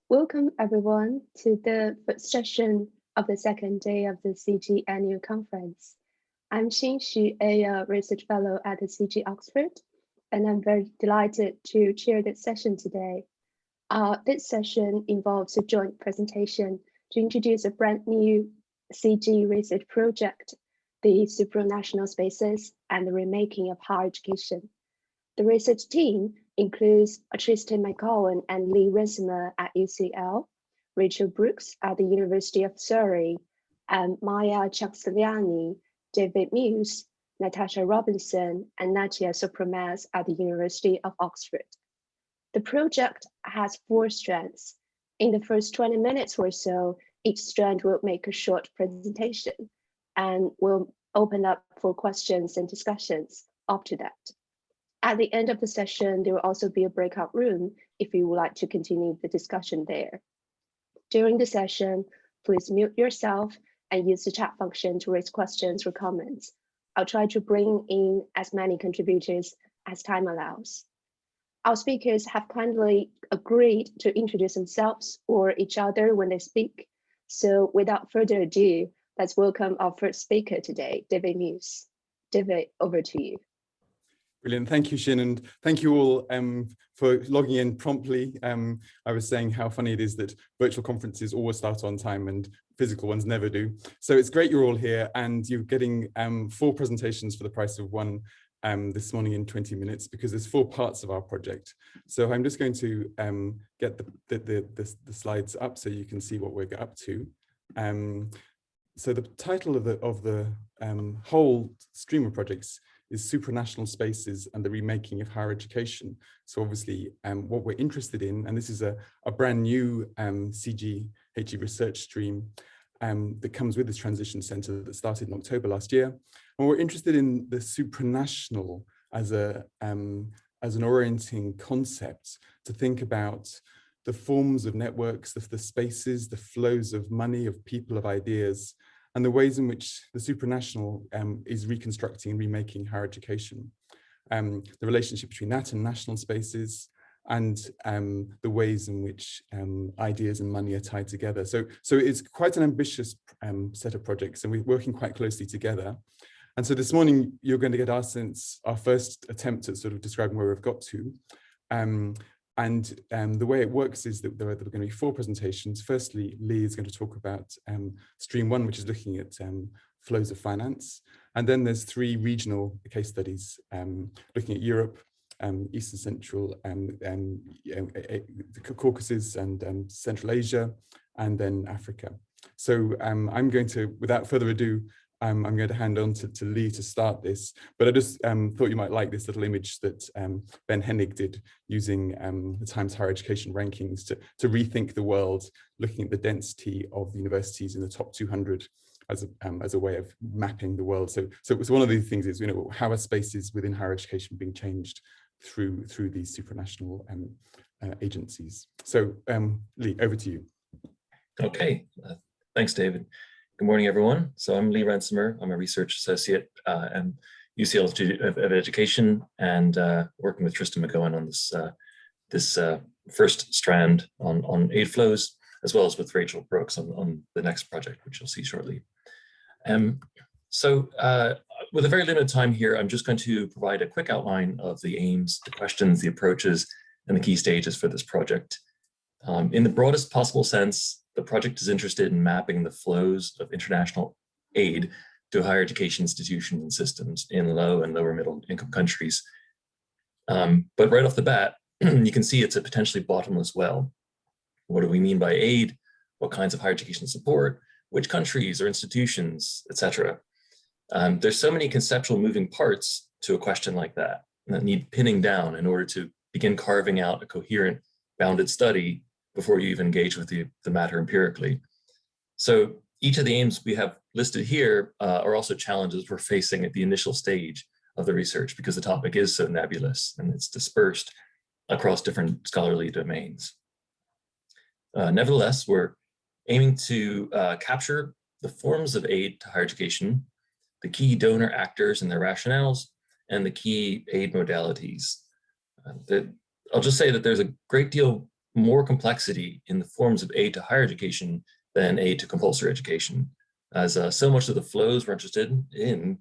Welcome everyone to the first session of the second day of the CGHE Annual Conference. I'm Chankseliani, a research fellow at the CGHE Oxford, and I'm very delighted to chair this session today. This session involves a joint presentation to introduce a brand new CGHE research project, the Supranational Spaces and the Remaking of Higher Education. The research team includes Tristan McCowan and Rensimer at UCL, Rachel Brooks at the University of Surrey, and Maia Chankseliani, David Muse, Natasha Robinson, and Natia Sopromadze at the University of Oxford. The project has 4 strands. In the first 20 minutes or so, each strand will make a short presentation and will open up for questions and discussions after that. At the end of the session, there will also be a breakout room if you would like to continue the discussion there. During the session, please mute yourself and use the chat function to raise questions or comments. I'll try to bring in as many contributors as time allows. Our speakers have kindly agreed to introduce themselves or each other when they speak. So without further ado, let's welcome our first speaker today, David Muse. David, over to you. Brilliant. Thank you, Shin, and thank you all for logging in promptly. I was saying how funny it is that virtual conferences always start on time and physical ones never do. So it's great you're all here and you're getting 4 presentations for the price of 1 this morning in 20 minutes because there's 4 parts of our project. So I'm just going to get the slides up so you can see what we're up to. So the title of the whole stream of projects is Supranational Spaces and the Remaking of Higher Education. So obviously what we're interested in, and this is a brand new CGHE research stream that comes with this transition center that started in October last year. And we're interested in the supranational as an orienting concept to think about the forms of networks, the spaces, the flows of money, of people, of ideas, and the ways in which the supranational is reconstructing and remaking higher education. The relationship between that and national spaces, and the ways in which ideas and money are tied together. So it's quite an ambitious set of projects, and we're working quite closely together. And so this morning, you're going to get our sense, our first attempt at sort of describing where we've got to. The way it works is that there are going to be 4 presentations. Firstly, Lee is going to talk about stream 1, which is looking at flows of finance. And then there's 3 regional case studies looking at Europe, Eastern Central, the Caucasus and Central Asia, and then Africa. So I'm going to, without further ado, I'm going to hand on to Lee to start this, but I just thought you might like this little image that Ben Hennig did using the Times Higher Education rankings to rethink the world, looking at the density of universities in the top 200 as a way of mapping the world. So one of these things is, how are spaces within higher education being changed through these supranational agencies? So Lee, over to you. Okay, thanks, David. Good morning, everyone. So I'm Lee Rensimer. I'm a research associate at UCL Institute of Education and working with Tristan McCowan on this first strand on aid flows, as well as with Rachel Brooks on the next project, which you'll see shortly. With a very limited time here, I'm just going to provide a quick outline of the aims, the questions, the approaches, and the key stages for this project. In the broadest possible sense, the project is interested in mapping the flows of international aid to higher education institutions and systems in low and lower middle income countries. But right off the bat, you can see it's a potentially bottomless well. What do we mean by aid? What kinds of higher education support? Which countries or institutions, etc. There's so many conceptual moving parts to a question like that need pinning down in order to begin carving out a coherent, bounded study before you even engage with the matter empirically. So each of the aims we have listed here are also challenges we're facing at the initial stage of the research because the topic is so nebulous and it's dispersed across different scholarly domains. Nevertheless, we're aiming to capture the forms of aid to higher education, the key donor actors and their rationales, and the key aid modalities. I'll just say that there's a great deal more complexity in the forms of aid to higher education than aid to compulsory education, as so much of the flows we're interested in,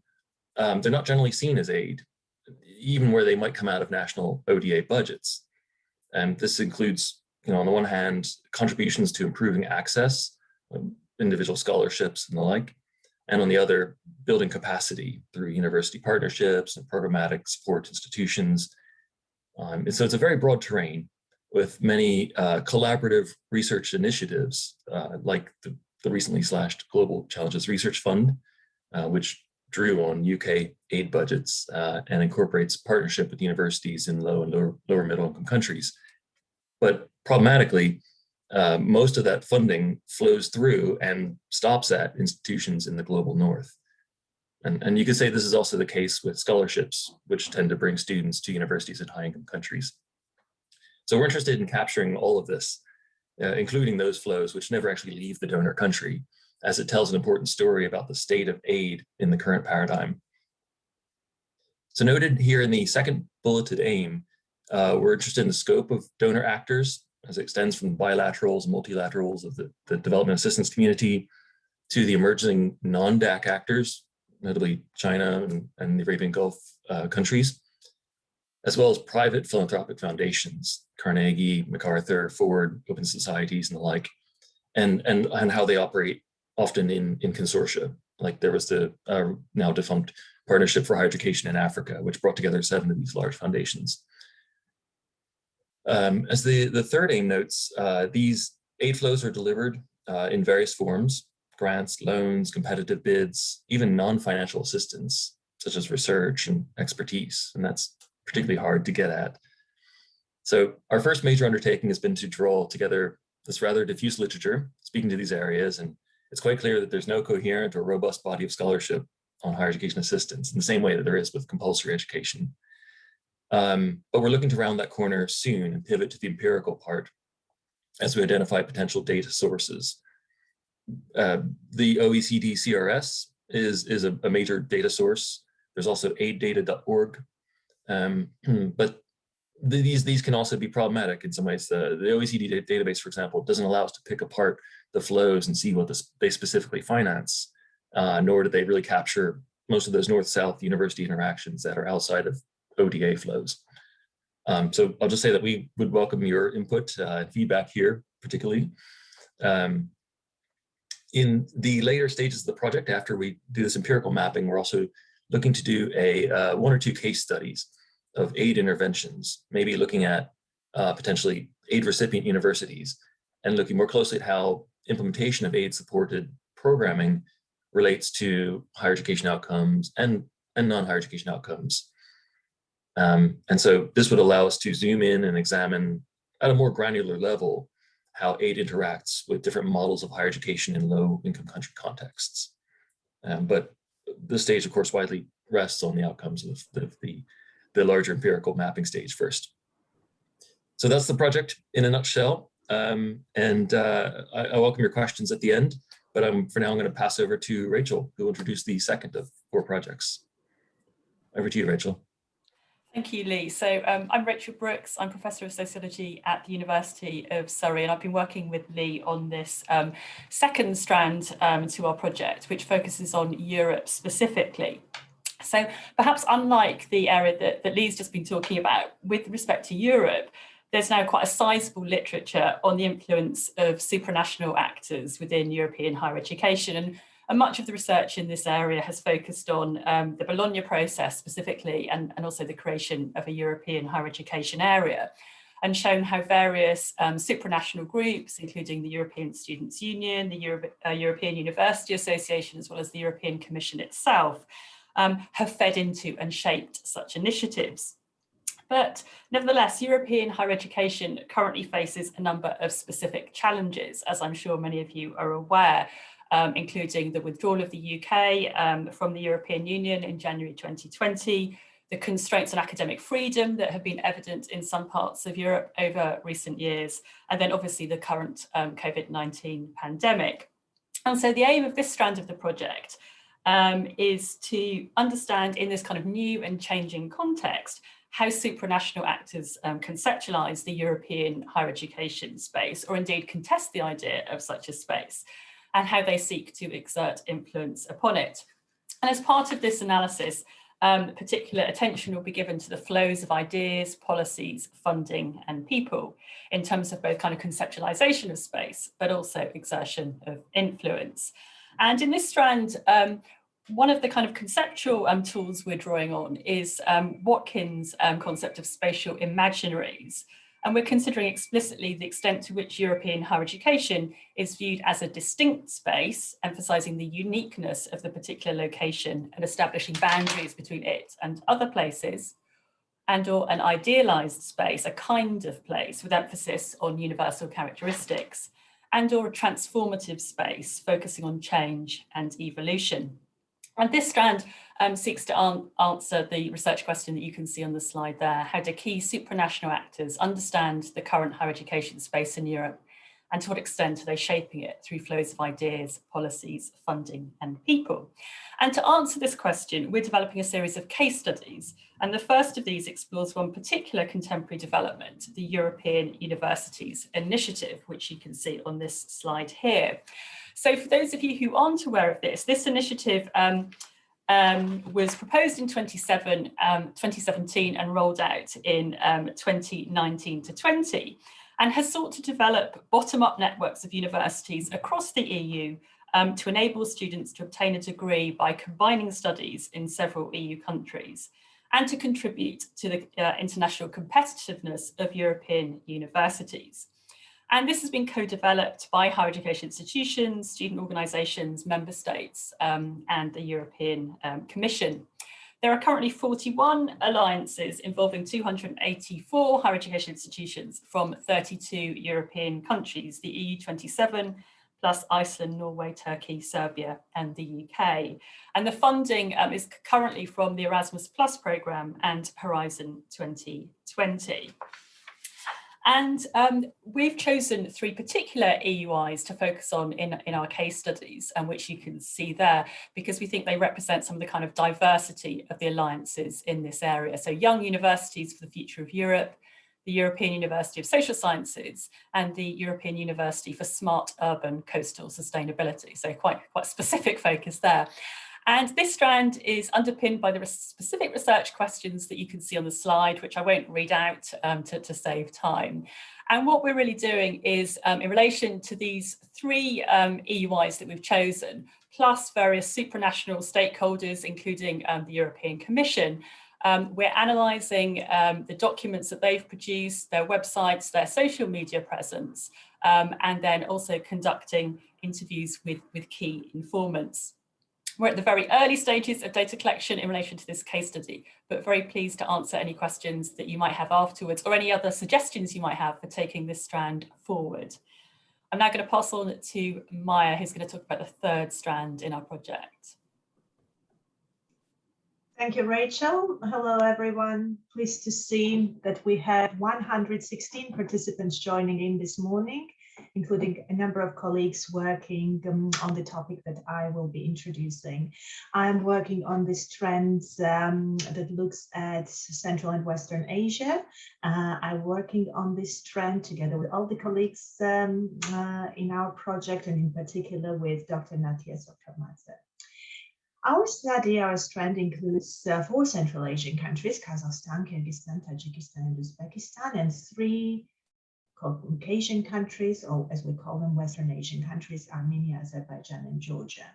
they're not generally seen as aid, even where they might come out of national ODA budgets. And this includes, on the one hand, contributions to improving access, individual scholarships and the like, and on the other, building capacity through university partnerships and programmatic support institutions. And so it's a very broad terrain with many collaborative research initiatives, like the recently slashed Global Challenges Research Fund, which drew on UK aid budgets and incorporates partnership with universities in low and lower middle income countries. But problematically, most of that funding flows through and stops at institutions in the global north. And you could say this is also the case with scholarships, which tend to bring students to universities in high income countries. So we're interested in capturing all of this, including those flows which never actually leave the donor country, as it tells an important story about the state of aid in the current paradigm. So noted here in the second bulleted aim, we're interested in the scope of donor actors as it extends from bilaterals and multilaterals of the development assistance community to the emerging non-DAC actors, notably China and the Arabian Gulf countries, as well as private philanthropic foundations, Carnegie, MacArthur, Ford, Open Societies, and the like, and how they operate often in consortia. Like there was the now defunct Partnership for Higher Education in Africa, which brought together 7 of these large foundations. As the third aim notes, these aid flows are delivered in various forms: grants, loans, competitive bids, even non-financial assistance, such as research and expertise, and that's particularly hard to get at. So our first major undertaking has been to draw together this rather diffuse literature speaking to these areas, and it's quite clear that there's no coherent or robust body of scholarship on higher education assistance in the same way that there is with compulsory education. But we're looking to round that corner soon and pivot to the empirical part as we identify potential data sources. The OECD CRS is a major data source. There's also aiddata.org, but these can also be problematic in some ways. The OECD database, for example, doesn't allow us to pick apart the flows and see what they specifically finance, nor do they really capture most of those north-south university interactions that are outside of ODA flows. So I'll just say that we would welcome your input and feedback here, particularly. In the later stages of the project, after we do this empirical mapping, we're also looking to do a 1 or 2 case studies of aid interventions, maybe looking at potentially aid recipient universities and looking more closely at how implementation of aid-supported programming relates to higher education outcomes and non-higher education outcomes. And so this would allow us to zoom in and examine at a more granular level how aid interacts with different models of higher education in low-income country contexts. But this stage, of course, widely rests on the outcomes of the larger empirical mapping stage first. So that's the project in a nutshell. I welcome your questions at the end, but for now I'm going to pass over to Rachel, who will introduce the second of 4 projects. Over to you, Rachel. Thank you, Lee. So I'm Rachel Brooks. I'm Professor of Sociology at the University of Surrey, and I've been working with Lee on this second strand to our project, which focuses on Europe specifically. So perhaps unlike the area that Lee's just been talking about, with respect to Europe, there's now quite a sizable literature on the influence of supranational actors within European higher education. And much of the research in this area has focused on the Bologna process specifically, and also the creation of a European higher education area, and shown how various supranational groups, including the European Students' Union, the European University Association, as well as the European Commission itself, have fed into and shaped such initiatives. But nevertheless, European higher education currently faces a number of specific challenges, as I'm sure many of you are aware, including the withdrawal of the UK from the European Union in January 2020, the constraints on academic freedom that have been evident in some parts of Europe over recent years, and then obviously the current COVID-19 pandemic. And so the aim of this strand of the project is to understand, in this kind of new and changing context, how supranational actors conceptualize the European higher education space, or indeed contest the idea of such a space, and how they seek to exert influence upon it. And as part of this analysis, particular attention will be given to the flows of ideas, policies, funding, and people in terms of both kind of conceptualization of space, but also exertion of influence. And in this strand, one of the kind of conceptual tools we're drawing on is Watkins' concept of spatial imaginaries. And we're considering explicitly the extent to which European higher education is viewed as a distinct space, emphasizing the uniqueness of the particular location and establishing boundaries between it and other places, and/or an idealized space, a kind of place with emphasis on universal characteristics, and/or a transformative space focusing on change and evolution. And this strand seeks to answer the research question that you can see on the slide there. How do key supranational actors understand the current higher education space in Europe? And to what extent are they shaping it through flows of ideas, policies, funding, and people? And to answer this question, we're developing a series of case studies. And the first of these explores one particular contemporary development, the European Universities Initiative, which you can see on this slide here. So for those of you who aren't aware of this, this initiative was proposed in 2017 and rolled out in 2019 to 20, and has sought to develop bottom-up networks of universities across the EU to enable students to obtain a degree by combining studies in several EU countries, and to contribute to the international competitiveness of European universities. And this has been co-developed by higher education institutions, student organisations, member states, and the European Commission. There are currently 41 alliances involving 284 higher education institutions from 32 European countries, the EU 27, plus Iceland, Norway, Turkey, Serbia, and the UK. And the funding is currently from the Erasmus Plus programme and Horizon 2020. And we've chosen 3 particular EUIs to focus on in our case studies, which you can see there, because we think they represent some of the kind of diversity of the alliances in this area. So Young Universities for the Future of Europe, the European University of Social Sciences, and the European University for Smart Urban Coastal Sustainability. So quite specific focus there. And this strand is underpinned by the specific research questions that you can see on the slide, which I won't read out to save time. And what we're really doing is, in relation to these 3 EUIs that we've chosen, plus various supranational stakeholders, including the European Commission, we're analysing the documents that they've produced, their websites, their social media presence, and then also conducting interviews with key informants. We're at the very early stages of data collection in relation to this case study, but very pleased to answer any questions that you might have afterwards, or any other suggestions you might have for taking this strand forward. I'm now going to pass on to Maia, who's going to talk about the 3rd strand in our project. Thank you, Rachel. Hello, everyone. Pleased to see that we have 116 participants joining in this morning, including a number of colleagues working on the topic that I will be introducing. I'm working on this trend that looks at Central and Western Asia. I'm working on this trend together with all the colleagues in our project, and in particular with Dr. Natia Sopromadze. Our study, our strand, includes 4 Central Asian countries: Kazakhstan, Kyrgyzstan, Tajikistan, and Uzbekistan, and 3 Caucasian countries, or as we call them, Western Asian countries: Armenia, Azerbaijan, and Georgia.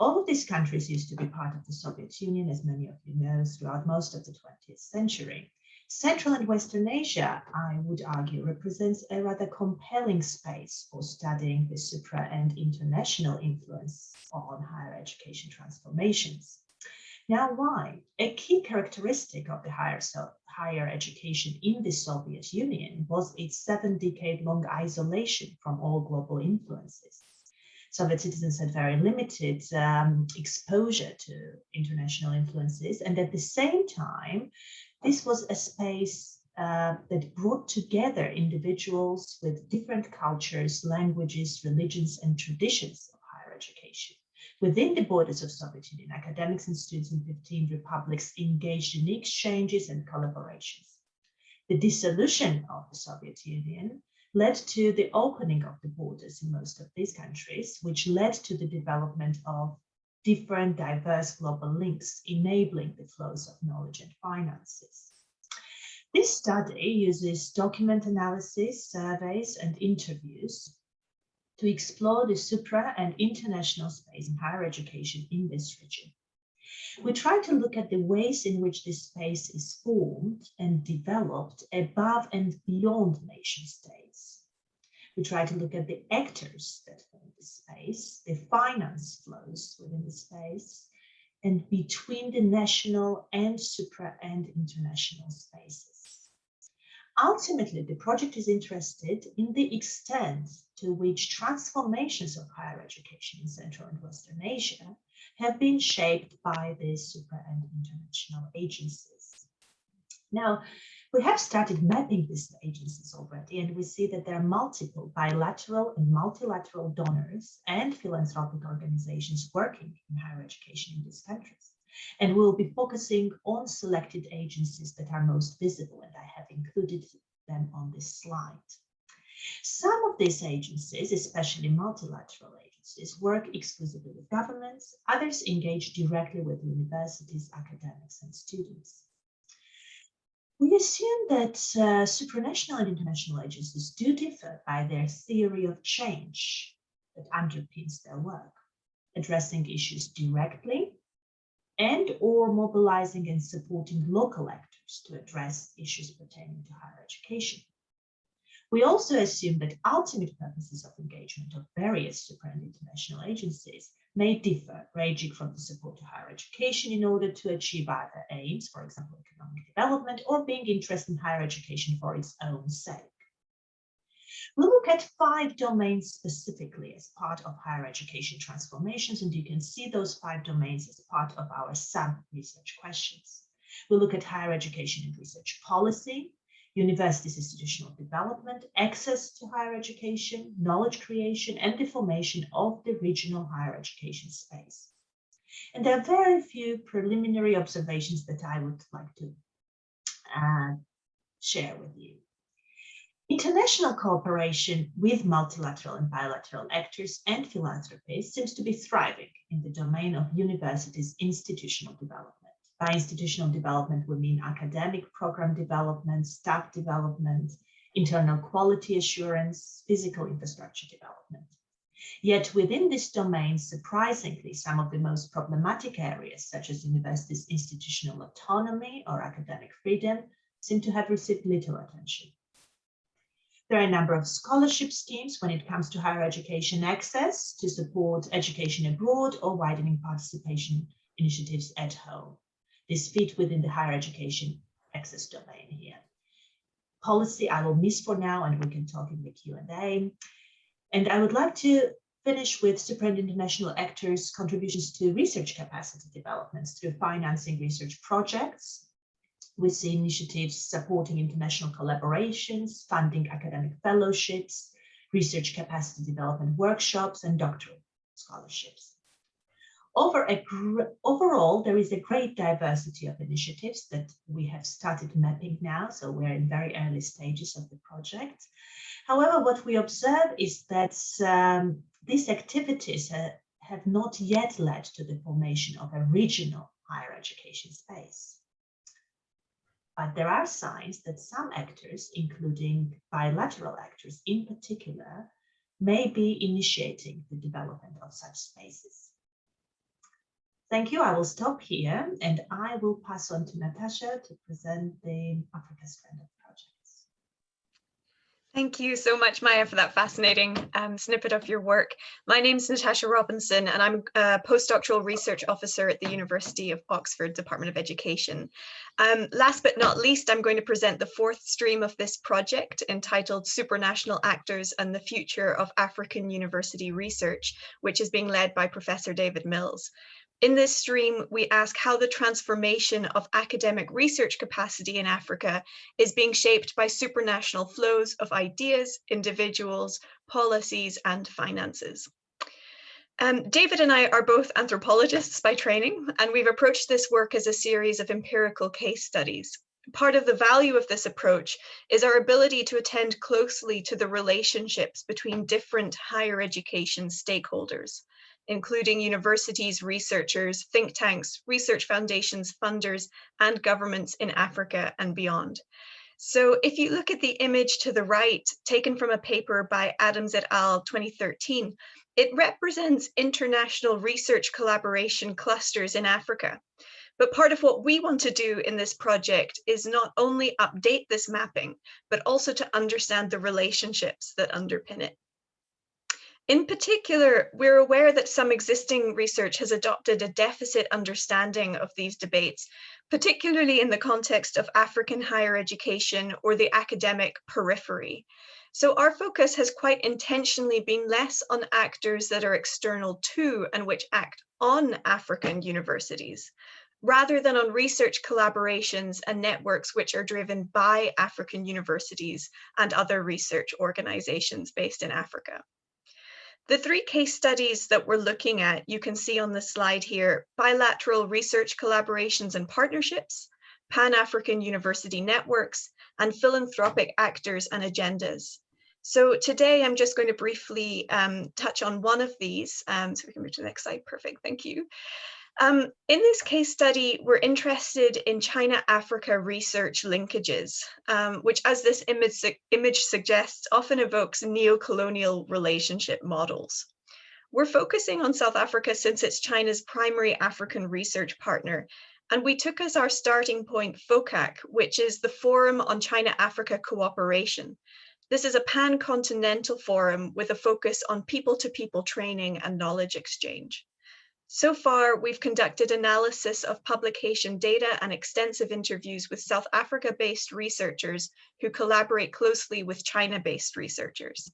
All of these countries used to be part of the Soviet Union, as many of you know, throughout most of the 20th century. Central and Western Asia, I would argue, represents a rather compelling space for studying the supra and international influence on higher education transformations. Now, why? A key characteristic of the higher education in the Soviet Union was its 7-decade-long isolation from all global influences. Soviet citizens had very limited exposure to international influences, and at the same time, this was a space that brought together individuals with different cultures, languages, religions, and traditions of higher education. Within the borders of Soviet Union, academics and students in 15 republics engaged in exchanges and collaborations. The dissolution of the Soviet Union led to the opening of the borders in most of these countries, which led to the development of different diverse global links, enabling the flows of knowledge and finances. This study uses document analysis, surveys, and interviews to explore the supra and international space in higher education in this region. We try to look at the ways in which this space is formed and developed above and beyond nation states. We try to look at the actors that form the space, the finance flows within the space, and between the national and supra and international spaces. Ultimately, the project is interested in the extent to which transformations of higher education in Central and Western Asia have been shaped by the supra and international agencies. Now, we have started mapping these agencies already, and we see that there are multiple bilateral and multilateral donors and philanthropic organizations working in higher education in these countries. And we'll be focusing on selected agencies that are most visible, and I have included them on this slide. Some of these agencies, especially multilateral agencies, work exclusively with governments. Others engage directly with universities, academics, and students. We assume that supranational and international agencies do differ by their theory of change that underpins their work, addressing issues directly and or mobilizing and supporting local actors to address issues pertaining to higher education. We also assume that ultimate purposes of engagement of various supra and international agencies may differ, ranging from the support to higher education in order to achieve either aims, for example, economic development, or being interested in higher education for its own sake. We'll look at 5 domains specifically as part of higher education transformations, and you can see those 5 domains as part of our sub-research questions. We'll look at higher education and research policy, universities' institutional development, access to higher education, knowledge creation, and the formation of the regional higher education space. And there are very few preliminary observations that I would like to share with you. International cooperation with multilateral and bilateral actors and philanthropies seems to be thriving in the domain of universities' institutional development. By institutional development, we mean academic program development, staff development, internal quality assurance, physical infrastructure development. Yet within this domain, surprisingly, some of the most problematic areas, such as universities' institutional autonomy or academic freedom, seem to have received little attention. There are a number of scholarship schemes when it comes to higher education access to support education abroad or widening participation initiatives at home. This fit within the higher education access domain here. Policy I will miss for now, and we can talk in the Q&A. And I would like to finish with supra and international actors' contributions to research capacity developments through financing research projects. We see initiatives supporting international collaborations, funding academic fellowships, research capacity development workshops, and doctoral scholarships. Overall, there is a great diversity of initiatives that we have started mapping now, so we're in very early stages of the project. However, what we observe is that these activities have not yet led to the formation of a regional higher education space. But there are signs that some actors, including bilateral actors in particular, may be initiating the development of such spaces. Thank you. I will stop here, and I will pass on to Natasha to present the Africa strand of projects. Thank you so much, Maia, for that fascinating snippet of your work. My name is Natasha Robinson, and I'm a postdoctoral research officer at the University of Oxford Department of Education. Last but not least, I'm going to present the 4th stream of this project, entitled Supranational Actors and the Future of African University Research, which is being led by Professor David Mills. In this stream, we ask how the transformation of academic research capacity in Africa is being shaped by supranational flows of ideas, individuals, policies, and finances. David and I are both anthropologists by training, and we've approached this work as a series of empirical case studies. Part of the value of this approach is our ability to attend closely to the relationships between different higher education stakeholders, including universities, researchers, think tanks, research foundations, funders, and governments in Africa and beyond. So if you look at the image to the right, taken from a paper by Adams et al. 2013, it represents international research collaboration clusters in Africa. But part of what we want to do in this project is not only update this mapping, but also to understand the relationships that underpin it. In particular, we're aware that some existing research has adopted a deficit understanding of these debates, particularly in the context of African higher education or the academic periphery. So our focus has quite intentionally been less on actors that are external to and which act on African universities, rather than on research collaborations and networks which are driven by African universities and other research organizations based in Africa. The three case studies that we're looking at, you can see on the slide here: bilateral research collaborations and partnerships, Pan-African university networks, and philanthropic actors and agendas. So today I'm just going to briefly touch on one of these. So we can move to the next slide. Perfect, thank you. In this case study, we're interested in China-Africa research linkages, which, as this image suggests, often evokes neo-colonial relationship models. We're focusing on South Africa since it's China's primary African research partner, and we took as our starting point FOCAC, which is the Forum on China-Africa Cooperation. This is a pan-continental forum with a focus on people-to-people training and knowledge exchange. So far, we've conducted analysis of publication data and extensive interviews with South Africa-based researchers who collaborate closely with China-based researchers.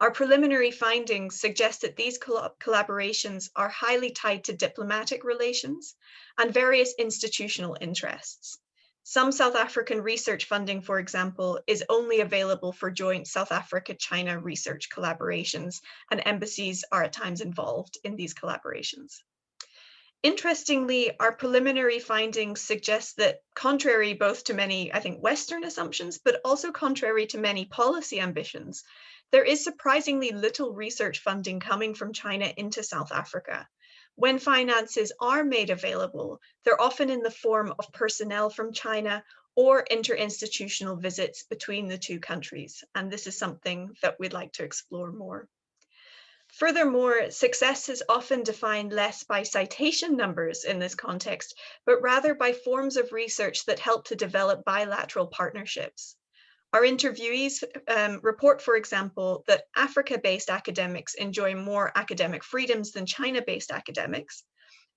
Our preliminary findings suggest that these collaborations are highly tied to diplomatic relations and various institutional interests. Some South African research funding, for example, is only available for joint South Africa-China research collaborations, and embassies are at times involved in these collaborations. Interestingly, our preliminary findings suggest that, contrary both to many, I think, Western assumptions, but also contrary to many policy ambitions, there is surprisingly little research funding coming from China into South Africa. When finances are made available, they're often in the form of personnel from China or interinstitutional visits between the two countries. And this is something that we'd like to explore more. Furthermore, success is often defined less by citation numbers in this context, but rather by forms of research that help to develop bilateral partnerships. Our interviewees report, for example, that Africa-based academics enjoy more academic freedoms than China-based academics.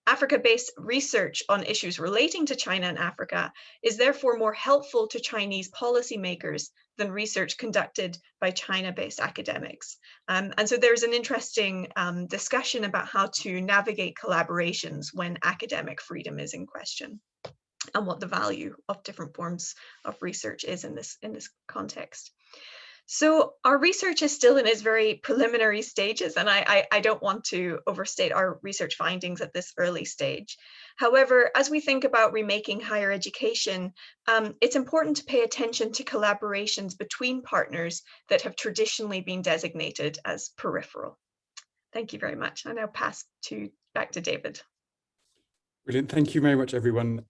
Africa-based research on issues relating to China and Africa is therefore more helpful to Chinese policymakers than research conducted by China-based academics. And so there's an interesting discussion about how to navigate collaborations when academic freedom is in question, and what the value of different forms of research is in this context. So our research is still in its very preliminary stages, and I don't want to overstate our research findings at this early stage. However, as we think about remaking higher education, it's important to pay attention to collaborations between partners that have traditionally been designated as peripheral. Thank you very much. I now pass back to David. Brilliant. Thank you very much, everyone.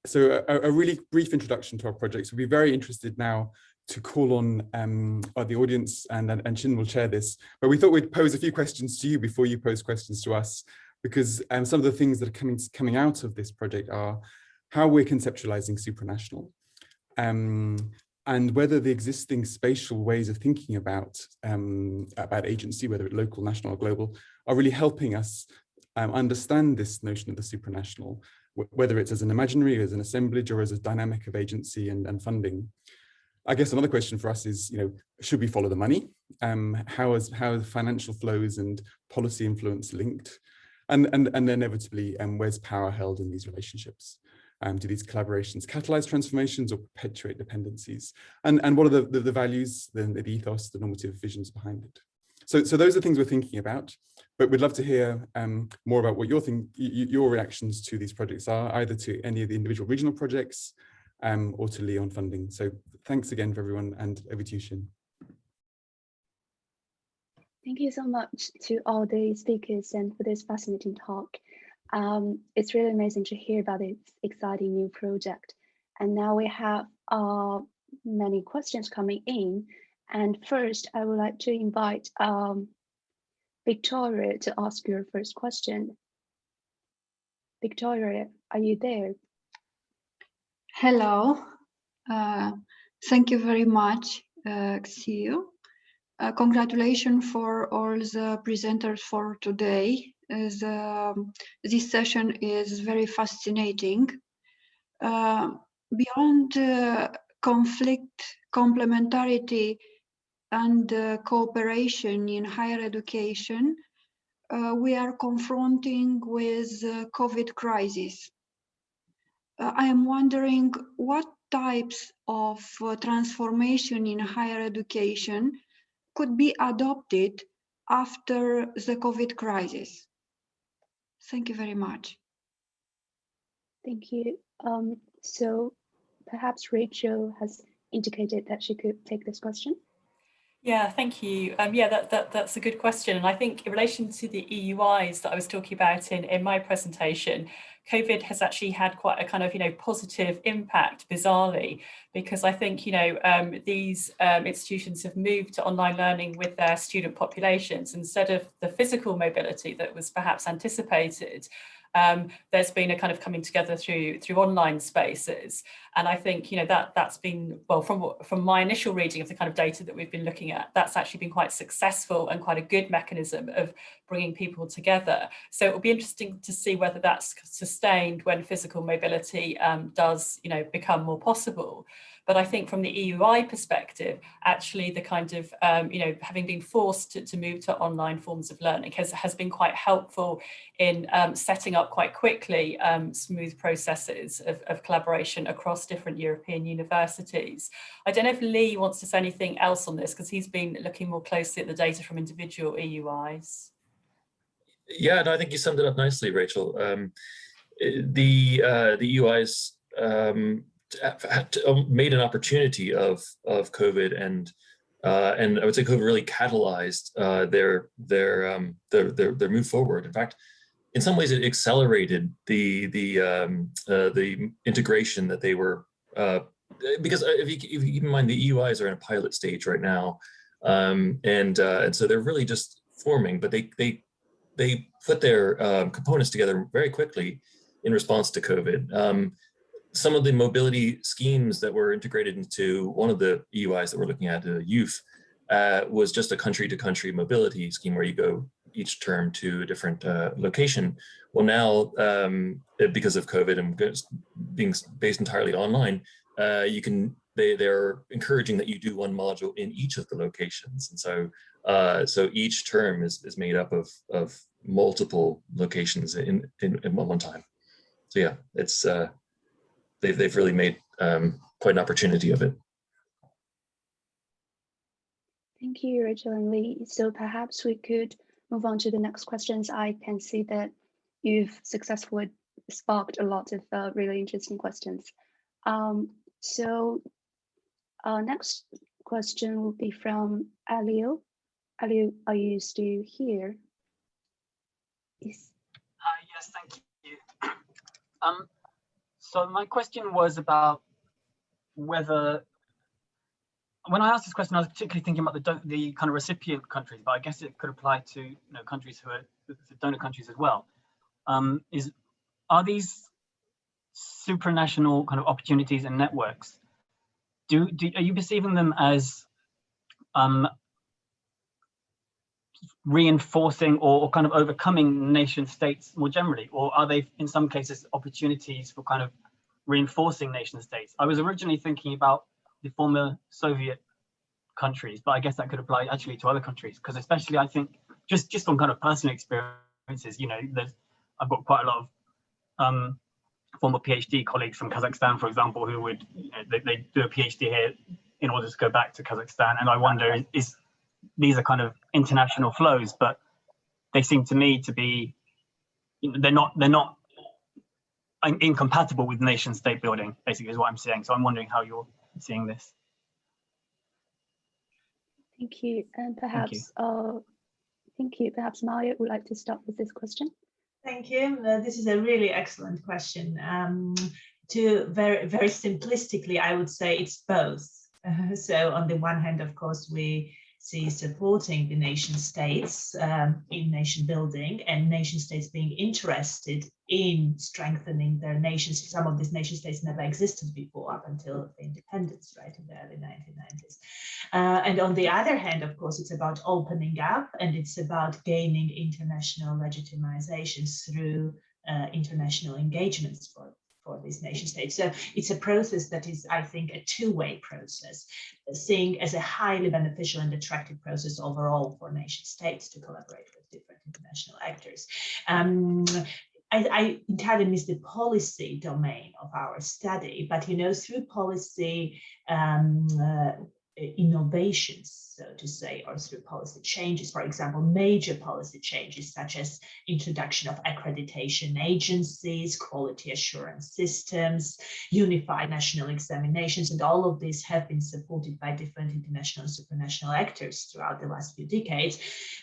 So a really brief introduction to our project. So we'll be very interested now to call on the audience, and Shin will chair this, but we thought we'd pose a few questions to you before you pose questions to us, because some of the things that are coming out of this project are how we're conceptualizing supranational, and whether the existing spatial ways of thinking about agency, whether it's local, national, or global, are really helping us understand this notion of the supranational, whether it's as an imaginary, as an assemblage, or as a dynamic of agency and funding. I guess another question for us is, should we follow the money? How is financial flows and policy influence linked? And inevitably, where's power held in these relationships? Do these collaborations catalyze transformations or perpetuate dependencies? And what are the values, the ethos, the normative visions behind it? So those are things we're thinking about, but we'd love to hear more about what your reactions to these projects are, either to any of the individual regional projects or to Lee on funding. So thanks again for everyone, and over to you, Shin. Thank you so much to all the speakers and for this fascinating talk. It's really amazing to hear about this exciting new project. And now we have many questions coming in. And first, I would like to invite Victoria to ask your first question. Victoria, are you there? Hello. Thank you very much, Xiu. Congratulations for all the presenters for today. This session is very fascinating. Beyond conflict, complementarity, and cooperation in higher education, we are confronting with the COVID crisis. I am wondering what types of transformation in higher education could be adopted after the COVID crisis. Thank you very much. Thank you. So perhaps Rachel has indicated that she could take this question. Yeah, thank you. Yeah, that's a good question. And I think in relation to the EUIs that I was talking about in my presentation, COVID has actually had quite a kind of, positive impact, bizarrely, because I think, these institutions have moved to online learning with their student populations instead of the physical mobility that was perhaps anticipated. There's been a kind of coming together through online spaces, and I think that's been, well, from my initial reading of the kind of data that we've been looking at, that's actually been quite successful and quite a good mechanism of bringing people together. So it will be interesting to see whether that's sustained when physical mobility does become more possible. But I think from the EUI perspective, actually the kind of, having been forced to move to online forms of learning has been quite helpful in setting up quite quickly smooth processes of collaboration across different European universities. I don't know if Lee wants to say anything else on this, because he's been looking more closely at the data from individual EUIs. Yeah, no, I think you summed it up nicely, Rachel. The EUIs made an opportunity of COVID, and I would say COVID really catalyzed their move forward. In fact, in some ways, it accelerated the integration that they were, because if you keep in mind, the EUIs are in a pilot stage right now, and so they're really just forming, but they put their components together very quickly in response to COVID. Some of the mobility schemes that were integrated into one of the EUIs that we're looking at, youth, was just a country-to-country mobility scheme where you go each term to a different location. Well, now, because of COVID and being based entirely online, they're encouraging that you do one module in each of the locations, and so each term is made up of multiple locations in one time. So yeah, it's they've really made quite an opportunity of it. Thank you, Rachel and Lee. So perhaps we could move on to the next questions. I can see that you've successfully sparked a lot of really interesting questions. Next question will be from Elio. Elio, are you still here? Yes. Yes, thank you. So my question was about whether, when I asked this question, I was particularly thinking about the kind of recipient countries, but I guess it could apply to countries who are the donor countries as well. Are these supranational kind of opportunities and networks? Are you perceiving them as reinforcing or kind of overcoming nation states more generally, or are they in some cases opportunities for kind of reinforcing nation states? I was originally thinking about the former Soviet countries, but I guess that could apply actually to other countries, because especially I think just from kind of personal experiences, I've got quite a lot of former PhD colleagues from Kazakhstan, for example, who would they do a PhD here in order to go back to Kazakhstan, and I wonder these are kind of international flows, but they seem to me to be, they're not incompatible with nation state building, basically is what I'm saying. So I'm wondering how you're seeing this. Thank you. And perhaps, thank you. Perhaps Maia would like to start with this question. Thank you. This is a really excellent question. To very simplistically, I would say it's both. So on the one hand, of course, we see supporting the nation states in nation building, and nation states being interested in strengthening their nations. Some of these nation states never existed before, up until the independence, right, in the early 1990s. And on the other hand, of course, it's about opening up, and it's about gaining international legitimizations through international engagements for these nation states. So it's a process that is, I think, a two-way process, seeing as a highly beneficial and attractive process overall for nation states to collaborate with different international actors. I entirely miss the policy domain of our study, but through policy innovations, so to say, or through policy changes, for example, major policy changes such as introduction of accreditation agencies, quality assurance systems, unified national examinations, and all of these have been supported by different international and supranational actors throughout the last few decades.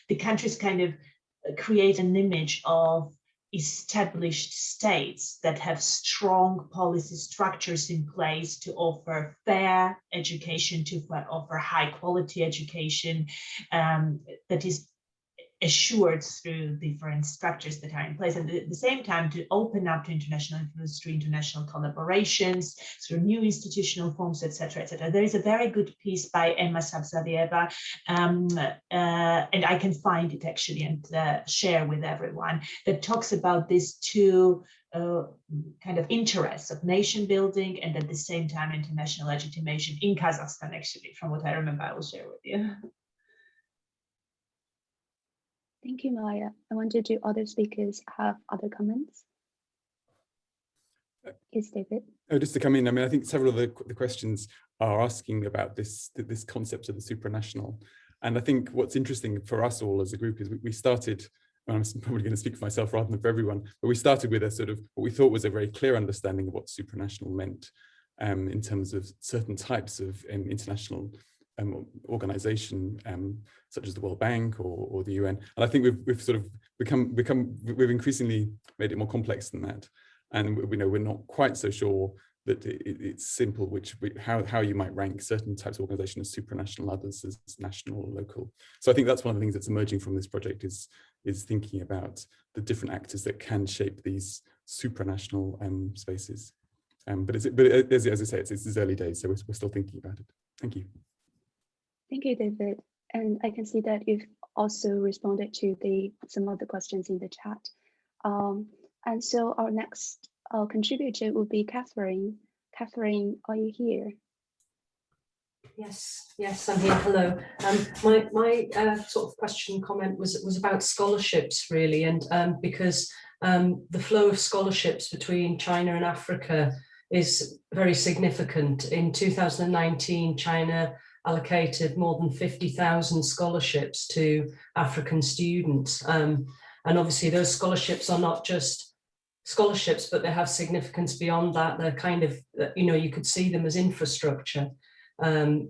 The countries kind of create an image of established states that have strong policy structures in place to offer fair education, to offer high quality education that is assured through different structures that are in place, and at the same time to open up to international influence through international collaborations, through new institutional forms, etc., etc. There is a very good piece by Emma Sabzavieva, and I can find it actually and share with everyone, that talks about these two kind of interests of nation building and at the same time international legitimation in Kazakhstan, actually, from what I remember. I will share with you. Thank you, Maia. I wonder, do other speakers have other comments? Yes, David. Oh, just to come in, I mean, I think several of the questions are asking about this concept of the supranational. And I think what's interesting for us all as a group is we started, and I'm probably going to speak for myself rather than for everyone, but we started with a sort of what we thought was a very clear understanding of what supranational meant in terms of certain types of international organization, such as the World Bank or the UN. And I think we've sort of we've increasingly made it more complex than that. And we know we're not quite so sure that it's simple, how you might rank certain types of organization as supranational, others as national or local. So I think that's one of the things that's emerging from this project is thinking about the different actors that can shape these supranational spaces. But as I say, it's early days, so we're still thinking about it. Thank you. Thank you, David. And I can see that you've also responded to some of the questions in the chat. And so our next contributor will be Catherine. Catherine, are you here? Yes, I'm here. Hello. My sort of question comment was about scholarships, really, and because the flow of scholarships between China and Africa is very significant. In 2019, China allocated more than 50,000 scholarships to African students. And obviously those scholarships are not just scholarships, but they have significance beyond that. They're kind of, you could see them as infrastructure, and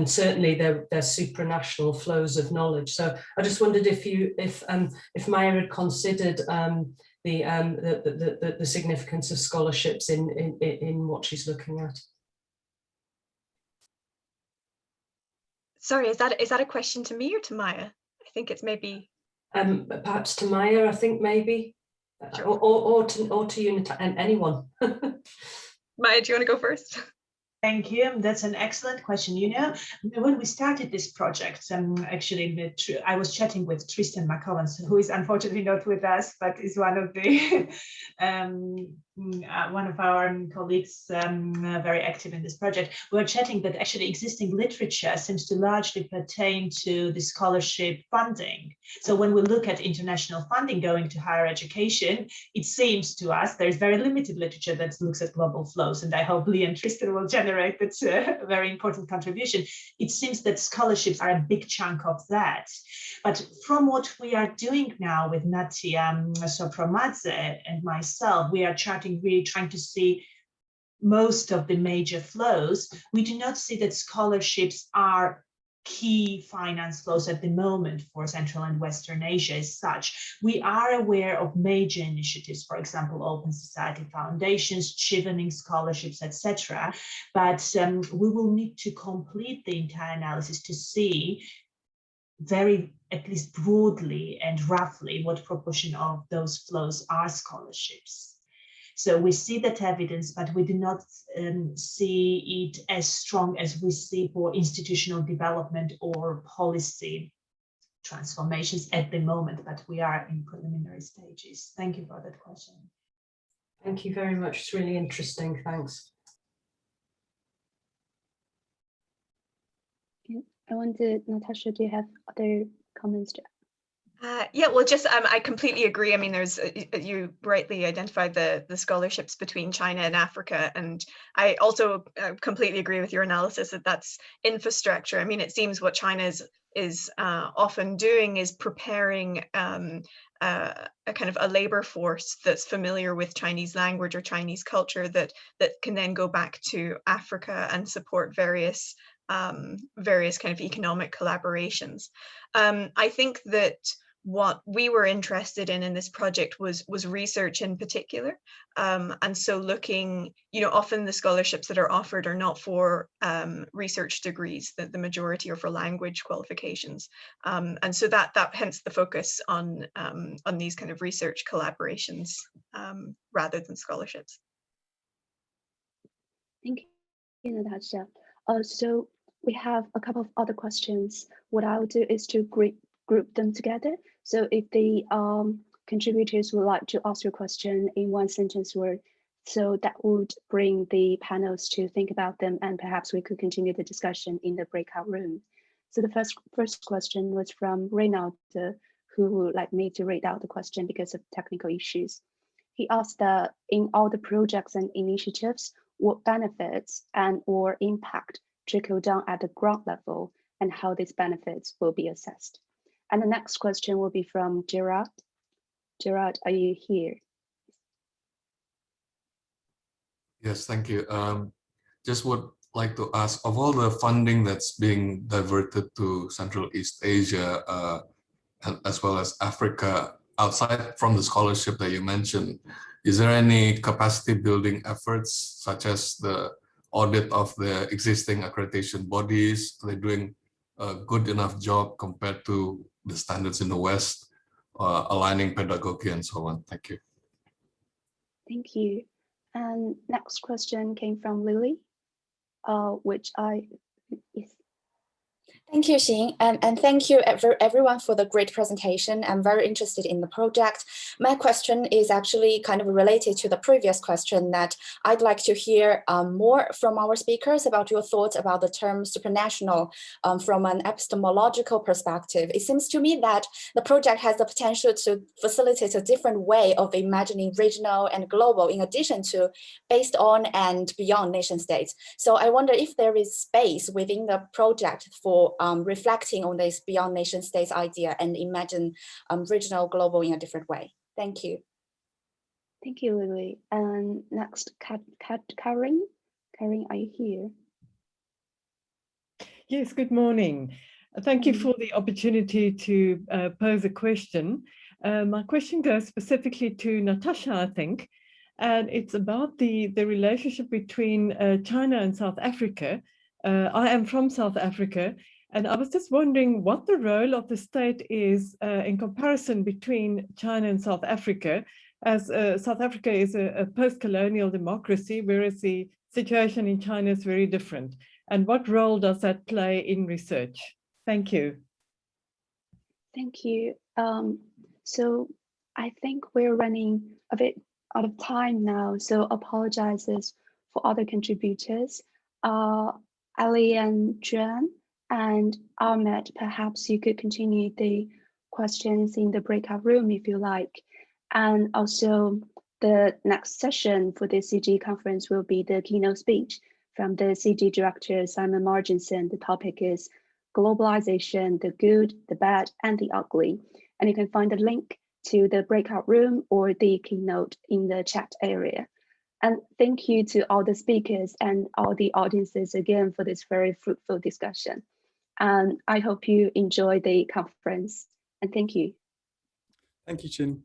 certainly they're supranational flows of knowledge. So I just wondered if Maia had considered the significance of scholarships in what she's looking at. Sorry, is that a question to me or to Maia? I think it's maybe perhaps to Maia, I think maybe, sure. or to you, and anyone. Maia, do you want to go first? Thank you. That's an excellent question. When we started this project, actually, I was chatting with Tristan McCowan, who is unfortunately not with us, but is one of the one of our colleagues very active in this project, we were chatting that actually existing literature seems to largely pertain to the scholarship funding. So when we look at international funding going to higher education, it seems to us there's very limited literature that looks at global flows, and I hope Lee and Tristan will generate that a very important contribution. It seems that scholarships are a big chunk of that. But from what we are doing now with Natia, Sopromadze, and myself, we are really trying to see most of the major flows. We do not see that scholarships are key finance flows at the moment for Central and Western Asia as such. We are aware of major initiatives, for example, Open Society Foundations, Chevening scholarships, etc. But we will need to complete the entire analysis to see very, at least broadly and roughly, what proportion of those flows are scholarships. So we see that evidence, but we do not see it as strong as we see for institutional development or policy transformations at the moment, but we are in preliminary stages. Thank you for that question. Thank you very much. It's really interesting. Thanks. I wondered, Natasha, do you have other comments to yeah, well, just I completely agree. I mean, there's you rightly identified the scholarships between China and Africa, and I also completely agree with your analysis that that's infrastructure. I mean, it seems what China is often doing is preparing a kind of a labor force that's familiar with Chinese language or Chinese culture that can then go back to Africa and support various kind of economic collaborations. I think that what we were interested in this project was research in particular, and so looking, often the scholarships that are offered are not for research degrees, that the majority are for language qualifications, and so that hence the focus on these kind of research collaborations rather than scholarships. Thank you, Natasha. So we have a couple of other questions. What I'll do is to group them together. So if the contributors would like to ask your question in one sentence word, so that would bring the panels to think about them, and perhaps we could continue the discussion in the breakout room. So the first question was from Reynald, who would like me to read out the question because of technical issues. He asked that in all the projects and initiatives, what benefits and or impact trickle down at the ground level, and how these benefits will be assessed. And the next question will be from Gerard. Gerard, are you here? Yes, thank you. Just would like to ask, of all the funding that's being diverted to Central East Asia, as well as Africa, outside from the scholarship that you mentioned, is there any capacity building efforts, such as the audit of the existing accreditation bodies? Are they doing a good enough job compared to the standards in the West, aligning pedagogy and so on? Thank you. Thank you. And next question came from Lily, which is. Thank you, Xin, and thank you everyone for the great presentation. I'm very interested in the project. My question is actually kind of related to the previous question, that I'd like to hear more from our speakers about your thoughts about the term supranational from an epistemological perspective. It seems to me that the project has the potential to facilitate a different way of imagining regional and global, in addition to based on and beyond nation states. So I wonder if there is space within the project for reflecting on this beyond nation states idea and imagine regional global in a different way. Thank you. Thank you, Lily. And next, Karen. Karen, are you here? Yes, good morning. Thank you for the opportunity to pose a question. My question goes specifically to Natasha, I think, and it's about the relationship between China and South Africa. I am from South Africa, and I was just wondering what the role of the state is in comparison between China and South Africa, as South Africa is a post-colonial democracy, whereas the situation in China is very different. And what role does that play in research? Thank you. Thank you. So I think we're running a bit out of time now, so apologizes for other contributors. Ali and Juan and Ahmed, perhaps you could continue the questions in the breakout room if you like. And also the next session for the CGHE conference will be the keynote speech from the CGHE director, Simon Marginson. The topic is globalization, the good, the bad, and the ugly. And you can find the link to the breakout room or the keynote in the chat area. And thank you to all the speakers and all the audiences again for this very fruitful discussion. And I hope you enjoy the conference. And thank you. Thank you, Chin.